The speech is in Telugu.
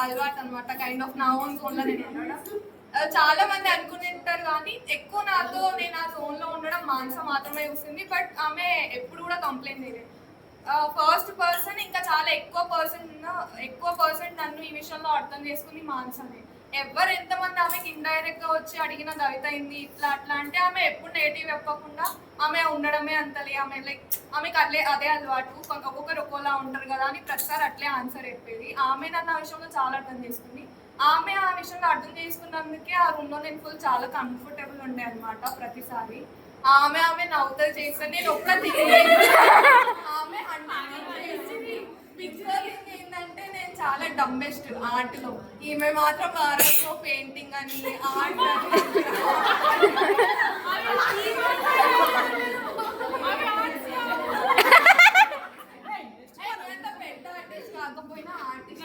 అలవాటు అనమాట. కైండ్ ఆఫ్ నా ఓన్ జోన్లో నేను ఉండడం. చాలా మంది అనుకుంటారు కానీ ఎక్కువ నాతో నేను ఆ జోన్లో ఉండడం మానస మాత్రమే చూసింది. బట్ ఆమె ఎప్పుడు కూడా కంప్లైంట్ చేయలేదు. ఫస్ట్ పర్సన్, ఇంకా చాలా ఎక్కువ పర్సెంట్ నన్ను ఈ విషయంలో అర్థం చేసుకుంది మానసనే. ఎవరు ఎంతమంది ఆమెకి ఇండైరెక్ట్ గా వచ్చి అడిగినది అవుతాయింది ఇట్లా అట్లా అంటే ఆమె ఎప్పుడు నెగిటివ్ చెప్పకుండా ఆమె ఉండడమే అంతలే. ఆమె లైక్ ఆమెకు అదే అలవాటు, ఒక్కొక్కరు ఒక్కోలా ఉంటారు కదా అని ప్రతిసారి అట్లే ఆన్సర్ చెప్పేది. ఆమె నన్ను ఆ విషయంలో చాలా అర్థం చేసుకుంది. ఆమె ఆ విషయంలో అర్థం చేసుకున్నందుకే ఆ రూమ్ లో నేను ఫుల్ చాలా కంఫర్టబుల్ ఉండే అనమాట. ప్రతిసారి ఆమె నవ్వుతా చేస్తే నేను ఒక్కటి ఆమె ఏంటంటే నేను చాలా డమ్మెస్ట్ ఆర్ట్లో. ఈమె మాత్రం వారంలో పెయింటింగ్ అని ఆర్ట్ పెద్ద ఆర్టిస్ట్ కాకపోయినా ఆర్టిస్ట్